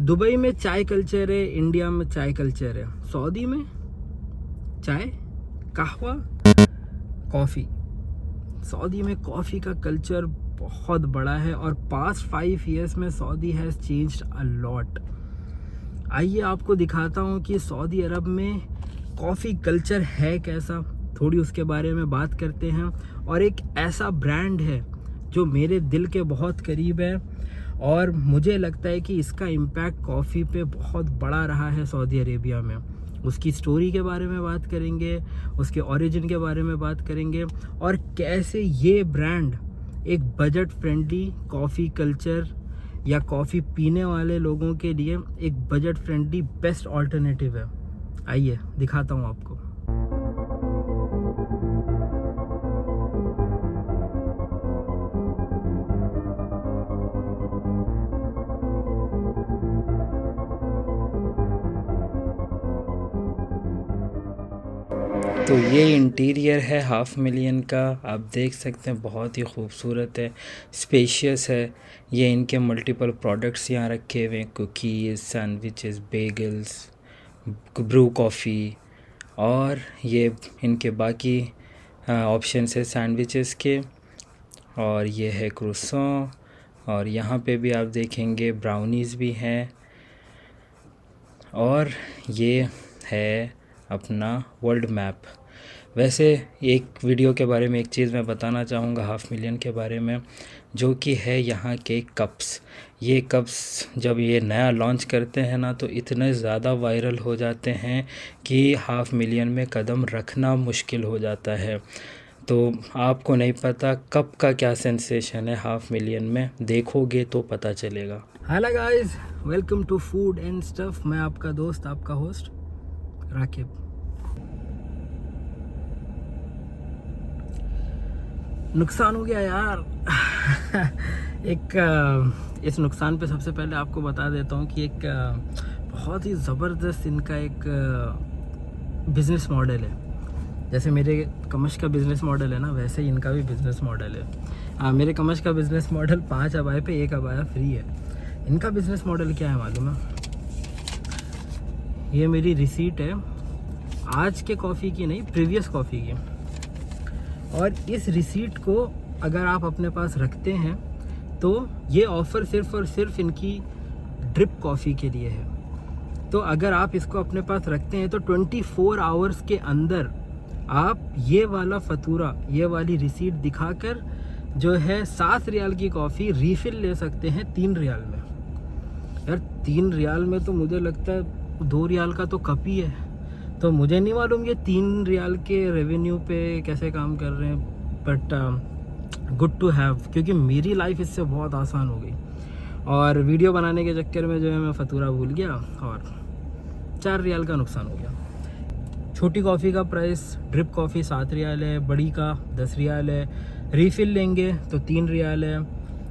Dubai में चाय culture है, इंडिया में चाय कल्चर है, सऊदी में चाय, कहवा, कॉफ़ी। सऊदी में कॉफ़ी का कल्चर बहुत बड़ा है और पास्ट 5 years में Saudi has changed a lot. आइए आपको दिखाता हूँ कि सऊदी अरब में कॉफ़ी कल्चर है कैसा, थोड़ी उसके बारे में बात करते हैं। और एक ऐसा ब्रांड है जो मेरे दिल के बहुत करीब है और मुझे लगता है कि इसका इम्पैक्ट कॉफ़ी पे बहुत बड़ा रहा है सऊदी अरेबिया में। उसकी स्टोरी के बारे में बात करेंगे, उसके ओरिजिन के बारे में बात करेंगे और कैसे ये ब्रांड एक बजट फ्रेंडली कॉफ़ी कल्चर या कॉफ़ी पीने वाले लोगों के लिए एक बजट फ्रेंडली बेस्ट ऑल्टरनेटिव है। आइए दिखाता हूँ आपको। तो ये इंटीरियर है 500,000 का, आप देख सकते हैं बहुत ही खूबसूरत है, स्पेशियस है। ये इनके मल्टीपल प्रोडक्ट्स यहाँ रखे हुए हैं, cookies, sandwiches, bagels, brew coffee और ये इनके बाकी ऑप्शंस है सैंडविचेस के। और ये है क्रोसॉन और यहाँ पे भी आप देखेंगे ब्राउनीज़ भी हैं। और ये है अपना वर्ल्ड मैप। वैसे एक वीडियो के बारे में एक चीज़ मैं बताना चाहूँगा 500,000 के बारे में, जो कि है यहाँ के कप्स। ये कप्स जब ये नया लॉन्च करते हैं ना तो इतने ज़्यादा वायरल हो जाते हैं कि 500,000 में कदम रखना मुश्किल हो जाता है। तो आपको नहीं पता कप का क्या सेंसेशन है 500,000 में, देखोगे तो पता चलेगा। Hello guys, welcome to food and stuff. मैं आपका दोस्त, आपका होस्ट राकिब। नुकसान हो गया यार। इस नुकसान पे सबसे पहले आपको बता देता हूँ कि एक बहुत ही ज़बरदस्त इनका एक बिज़नेस मॉडल है। जैसे मेरे कमश का बिज़नेस मॉडल है ना, वैसे ही इनका भी बिज़नेस मॉडल है। मेरे कमश का बिज़नेस मॉडल 5 अबाए पे 1 अबाया फ्री है। इनका बिज़नेस मॉडल क्या है मालूम है? ये मेरी रिसीट है, आज के कॉफ़ी की नहीं, प्रीवियस कॉफ़ी की। और इस रिसीट को अगर आप अपने पास रखते हैं तो ये ऑफ़र सिर्फ़ और सिर्फ इनकी ड्रिप कॉफ़ी के लिए है। तो अगर आप इसको अपने पास रखते हैं तो 24 आवर्स के अंदर आप ये वाला फतूरा, ये वाली रिसीट दिखाकर जो है 7 रियाल की कॉफ़ी रीफ़िल ले सकते हैं 3 रियाल में। यार 3 रियाल में तो मुझे लगता है 2 रियाल का तो कप ही है। तो मुझे नहीं मालूम ये 3 रियाल के रेवेन्यू पे कैसे काम कर रहे हैं, बट गुड टू हैव, क्योंकि मेरी लाइफ इससे बहुत आसान हो गई। और वीडियो बनाने के चक्कर में जो है मैं फतूरा भूल गया और 4 रियाल का नुकसान हो गया। छोटी कॉफ़ी का प्राइस ड्रिप कॉफ़ी 7 रियाल है, बड़ी का 10 रियाल है, रीफ़िल लेंगे तो 3 रियाल है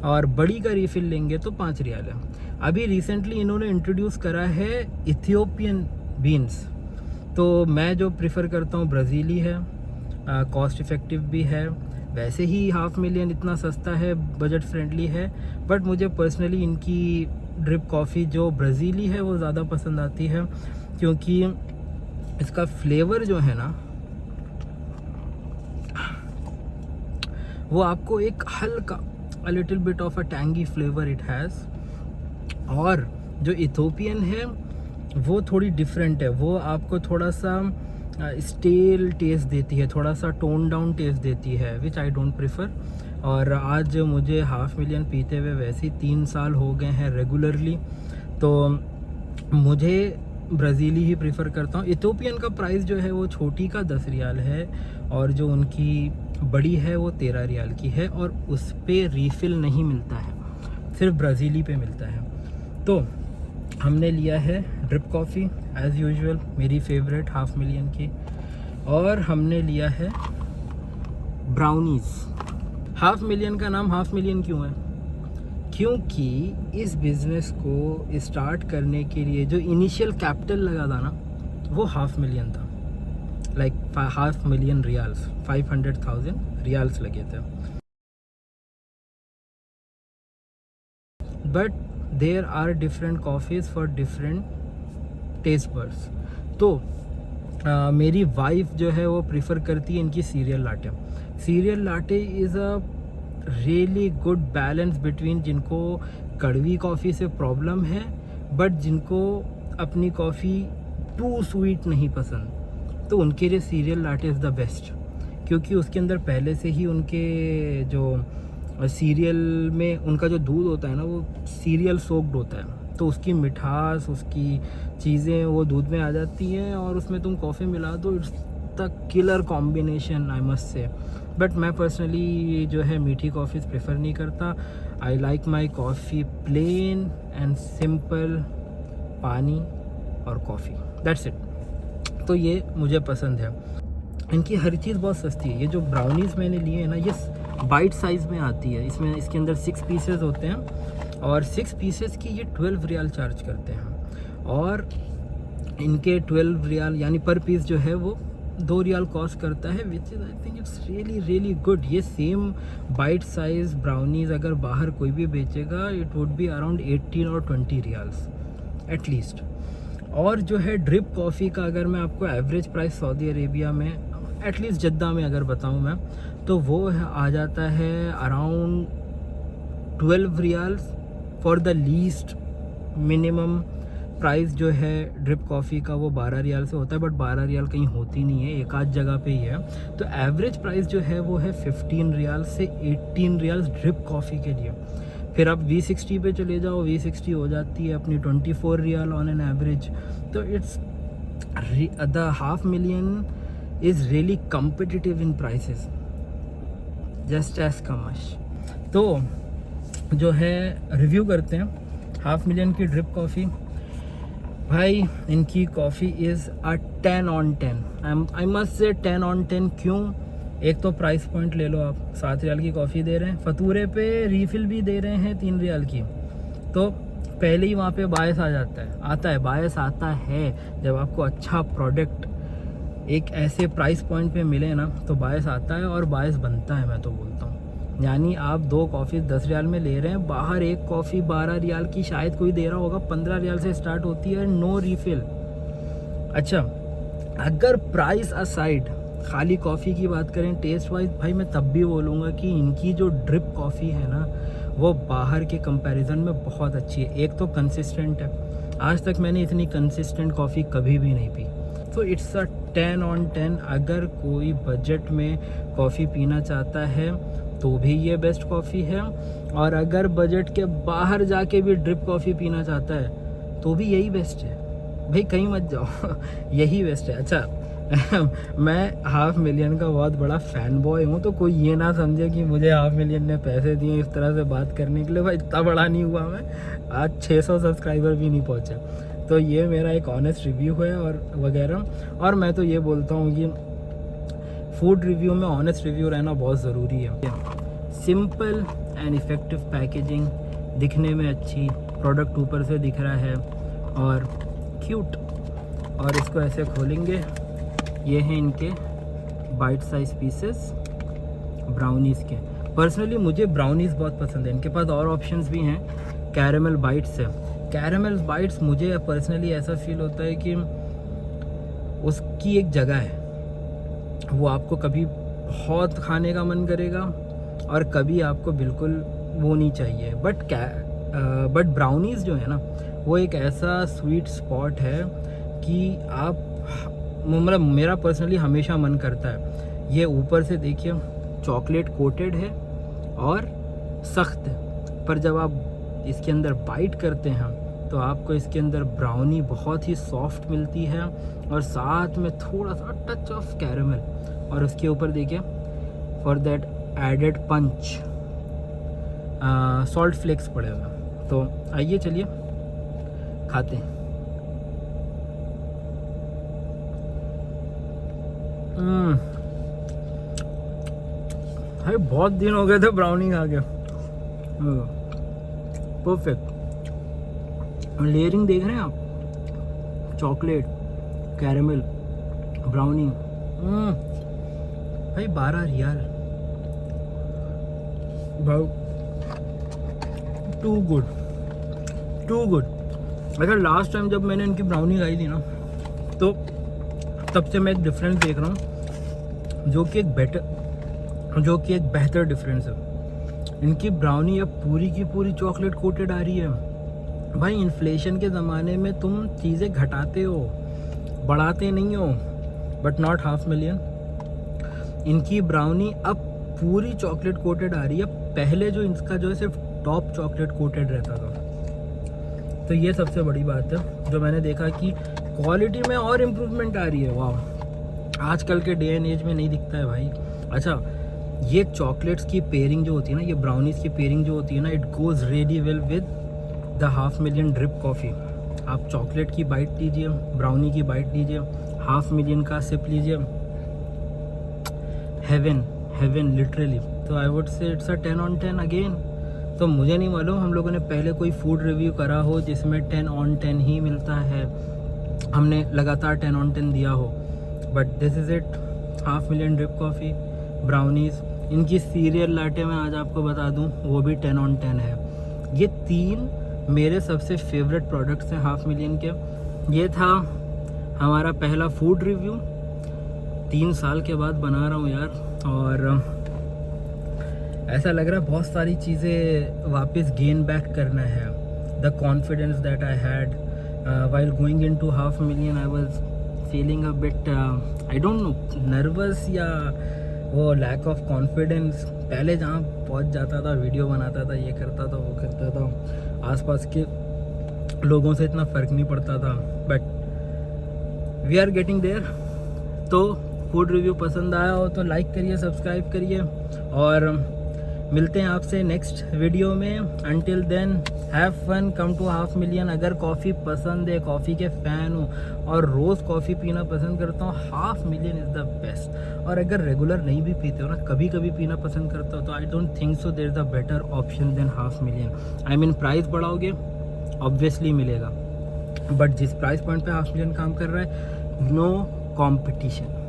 और बड़ी का रीफ़िल लेंगे तो 5 रियाल है। अभी रिसेंटली इन्होंने इंट्रोड्यूस करा है इथियोपियन बीन्स। तो मैं जो प्रिफ़र करता हूँ ब्राज़ीली है, कॉस्ट इफ़ेक्टिव भी है। वैसे ही 500,000 इतना सस्ता है, बजट फ्रेंडली है, बट मुझे पर्सनली इनकी ड्रिप कॉफ़ी जो ब्राज़ीली है वो ज़्यादा पसंद आती है, क्योंकि इसका फ्लेवर जो है ना वो आपको एक हल्का a little bit of a tangy flavour it has. और जो इथोपियन है वो थोड़ी डिफरेंट है, वो आपको थोड़ा सा स्टेल टेस्ट देती है, थोड़ा सा टोन डाउन टेस्ट देती है, विच आई डोंट प्रिफ़र। और आज मुझे 500,000 पीते हुए वैसे ही 3 साल हो गए हैं रेगुलरली, तो मुझे ब्राज़ीली ही प्रिफ़र करता हूँ। इथोपियन का प्राइस जो है वो छोटी का 10 रियाल है और जो उनकी बड़ी है वो 13 रियाल की है और उस पर रीफ़िल नहीं मिलता है, सिर्फ ब्राज़ीली पे मिलता है। तो हमने लिया है ड्रिप कॉफ़ी एज़ यूजुअल, मेरी फेवरेट 500,000 की, और हमने लिया है ब्राउनीज़। 500,000 का नाम 500,000 क्यों है? क्योंकि इस बिज़नेस को स्टार्ट करने के लिए जो इनिशियल कैपिटल लगा था ना वो 500,000 था, लाइक 500,000 रियाल्स, 500,000 रियाल्स लगे थे। But there are different coffees for different taste buds. तो मेरी वाइफ जो है वो प्रिफ़र करती है इनकी serial latte. Serial latte is a really good balance between जिनको कड़वी कॉफ़ी से प्रॉब्लम है बट जिनको अपनी कॉफ़ी टू स्वीट नहीं पसंद, तो उनके लिए serial latte is the best, क्योंकि उसके अंदर पहले से ही उनके जो सीरियल में उनका जो दूध होता है ना वो सीरियल सोक्ड होता है, तो उसकी मिठास, उसकी चीज़ें वो दूध में आ जाती हैं और उसमें तुम कॉफ़ी मिला दो, it's the killer combination I must say. But मैं पर्सनली जो है मीठी कॉफ़ीज़ प्रेफर नहीं करता। I like my coffee plain and simple, पानी और कॉफ़ी, दैट्स इट। तो ये मुझे पसंद है। इनकी हर चीज़ बहुत सस्ती है। ये जो ब्राउनीज़ मैंने लिए हैं ना, ये बाइट साइज़ में आती है। इसमें इसके अंदर 6 पीसेस होते हैं और 6 पीसेस की ये 12 रियाल चार्ज करते हैं और इनके 12 रियाल यानी पर पीस जो है वो 2 रियाल कॉस्ट करता है, which is I think it's really good. ये सेम बाइट साइज़ ब्राउनीज़ अगर बाहर कोई भी बेचेगा इट वुड बी अराउंड 18 और 20 रियाल्स एटलीस्ट। और जो है ड्रिप कॉफ़ी का अगर मैं आपको एवरेज प्राइस सऊदी अरेबिया में एटलीस्ट जद्दा में अगर बताऊं मैं, तो वो आ जाता है around 12 riyals for the least. Minimum price जो है ड्रिप कॉफ़ी का वो 12 रियाल से होता है, बट 12 रियाल कहीं होती नहीं है, एक आध जगह पे ही है। तो एवरेज प्राइस जो है वो है 15 रियाल से 18 रियाल ड्रिप कॉफ़ी के लिए। फिर आप V60 पे चले जाओ, V60 हो जाती है अपनी 24 रियाल ऑन एन एवरेज। तो it's the $500,000 is really competitive in prices, just as कमश। तो जो है रिव्यू करते हैं $500,000 की ड्रिप कॉफ़ी। भाई इनकी coffee is a 10 on 10। I must से 10 on 10। क्यों? एक तो प्राइस पॉइंट ले लो आप, 7 रियाल की कॉफ़ी दे रहे हैं, फतूरे पे रीफ़िल भी दे रहे हैं 3 रियाल की, तो पहले ही वहाँ पे बायस आता है बायस आता है। जब आपको अच्छा प्रोडक्ट एक ऐसे प्राइस पॉइंट पे मिले ना तो बायस आता है और बायस बनता है, मैं तो बोलता हूँ। यानी आप 2 कॉफ़ी 10 रियाल में ले रहे हैं, बाहर एक कॉफ़ी 12 रियाल की शायद कोई दे रहा होगा, 15 रियाल से स्टार्ट होती है, नो रीफ़िल। अच्छा, अगर प्राइस असाइड खाली कॉफ़ी की बात करें टेस्ट वाइज, भाई मैं तब भी बोलूँगा कि इनकी जो ड्रिप कॉफ़ी है ना वो बाहर के कंपैरिजन में बहुत अच्छी है। एक तो कंसिस्टेंट है, आज तक मैंने इतनी कंसिस्टेंट कॉफ़ी कभी भी नहीं पी। तो इट्स अ 10 on 10। अगर कोई बजट में कॉफ़ी पीना चाहता है तो भी ये बेस्ट कॉफ़ी है, और अगर बजट के बाहर जाके भी ड्रिप कॉफ़ी पीना चाहता है तो भी यही बेस्ट है। भाई कहीं मत जाओ यही बेस्ट है। अच्छा मैं $500,000 का बहुत बड़ा फ़ैन बॉय हूँ, तो कोई ये ना समझे कि मुझे $500,000 ने पैसे दिए इस तरह से बात करने के लिए। भाई इतना बड़ा नहीं हुआ मैं, आज 600 सब्सक्राइबर भी नहीं पहुँचे। तो ये मेरा एक ऑनेस्ट रिव्यू है और वगैरह। और मैं तो ये बोलता हूँ कि फूड रिव्यू में ऑनेस्ट रिव्यू रहना बहुत ज़रूरी है। सिंपल एंड इफ़ेक्टिव पैकेजिंग, दिखने में अच्छी, प्रोडक्ट ऊपर से दिख रहा है और क्यूट। और इसको ऐसे खोलेंगे, ये हैं इनके बाइट साइज़ पीसेस ब्राउनीज़ के। पर्सनली मुझे ब्राउनीज़ बहुत पसंद है। इनके पास और ऑप्शंस भी हैं, कैरेमल बाइट्स है। कैरेमल बाइट्स मुझे पर्सनली ऐसा फील होता है कि उसकी एक जगह है, वो आपको कभी बहुत खाने का मन करेगा और कभी आपको बिल्कुल वो नहीं चाहिए। बट ब्राउनीज़ जो है ना वो एक ऐसा स्वीट स्पॉट है कि आप, मतलब मेरा पर्सनली हमेशा मन करता है। ये ऊपर से देखिए चॉकलेट कोटेड है और सख्त है, पर जब आप इसके अंदर बाइट करते हैं तो आपको इसके अंदर ब्राउनी बहुत ही सॉफ्ट मिलती है और साथ में थोड़ा सा टच ऑफ कैरेमल, और उसके ऊपर देखिए for that added punch salt flakes पड़ेगा। तो आइए चलिए खाते हैं। भाई बहुत दिन हो गए थे ब्राउनी खा के। परफेक्ट। लेयरिंग देख रहे हैं आप, चॉकलेट, कैरेमल, ब्राउनी। भाई 12 riyal, too good. Too good. अगर लास्ट टाइम जब मैंने इनकी ब्राउनी खाई थी ना, तो तब से मैं एक डिफरेंस देख रहा हूँ, जो कि एक बेहतर डिफरेंस है। इनकी ब्राउनी अब पूरी की पूरी चॉकलेट कोटेड आ रही है। भाई इन्फ्लेशन के ज़माने में तुम चीज़ें घटाते हो, बढ़ाते नहीं हो, बट नॉट 500,000। इनकी ब्राउनी अब पूरी चॉकलेट कोटेड आ रही है। पहले जो इसका जो है सिर्फ टॉप चॉकलेट कोटेड रहता था। तो ये सबसे बड़ी बात है जो मैंने देखा कि क्वालिटी में और इम्प्रूवमेंट आ रही है। वाह, आजकल के डे एंड एज में नहीं दिखता है भाई। अच्छा, ये चॉकलेट्स की पेयरिंग जो होती है ना, ये ब्राउनीज़ की पेयरिंग जो होती है ना, it goes really well with the 500,000 drip coffee. आप चॉकलेट की बाइट लीजिए, ब्राउनी की बाइट लीजिए, 500,000 का सिप लीजिए, हेवन लिटरली। तो I would say it's a 10 on 10 again. तो मुझे नहीं मालूम हम लोगों ने पहले कोई फूड रिव्यू करा हो जिसमें 10 on 10 ही मिलता है, हमने लगातार 10 on 10 दिया हो, but this is it. 500,000 drip coffee, brownies, इनकी सीरियल लाटे मैं आज आपको बता दूं वो भी 10 on 10 है। ये 3 मेरे सबसे फेवरेट प्रोडक्ट्स हैं 500,000 के। ये था हमारा पहला फूड रिव्यू, 3 साल के बाद बना रहा हूँ यार, और ऐसा लग रहा है बहुत सारी चीज़ें वापस गेन बैक करना है। The confidence that I had while going into 500,000, I was feeling a bit I don't know, nervous या वो लैक ऑफ कॉन्फिडेंस। पहले जहाँ पहुँच जाता था, वीडियो बनाता था, ये करता था, वो करता था, आसपास के लोगों से इतना फ़र्क नहीं पड़ता था, but we are getting there. तो फूड रिव्यू पसंद आया हो तो लाइक करिए, सब्सक्राइब करिए, और मिलते हैं आपसे नेक्स्ट वीडियो में। Until then have fun, come to 500,000। अगर कॉफ़ी पसंद है, कॉफ़ी के फ़ैन हो और रोज़ कॉफ़ी पीना पसंद करता हूँ, 500,000 इज़ द बेस्ट। और अगर रेगुलर नहीं भी पीते हो ना, कभी कभी पीना पसंद करता हो, तो I don't think so there is a better option than 500,000। I mean price बढ़ाओगे ऑब्वियसली मिलेगा, बट जिस प्राइस पॉइंट पे 500,000 काम कर रहा है, नो कॉम्पिटिशन।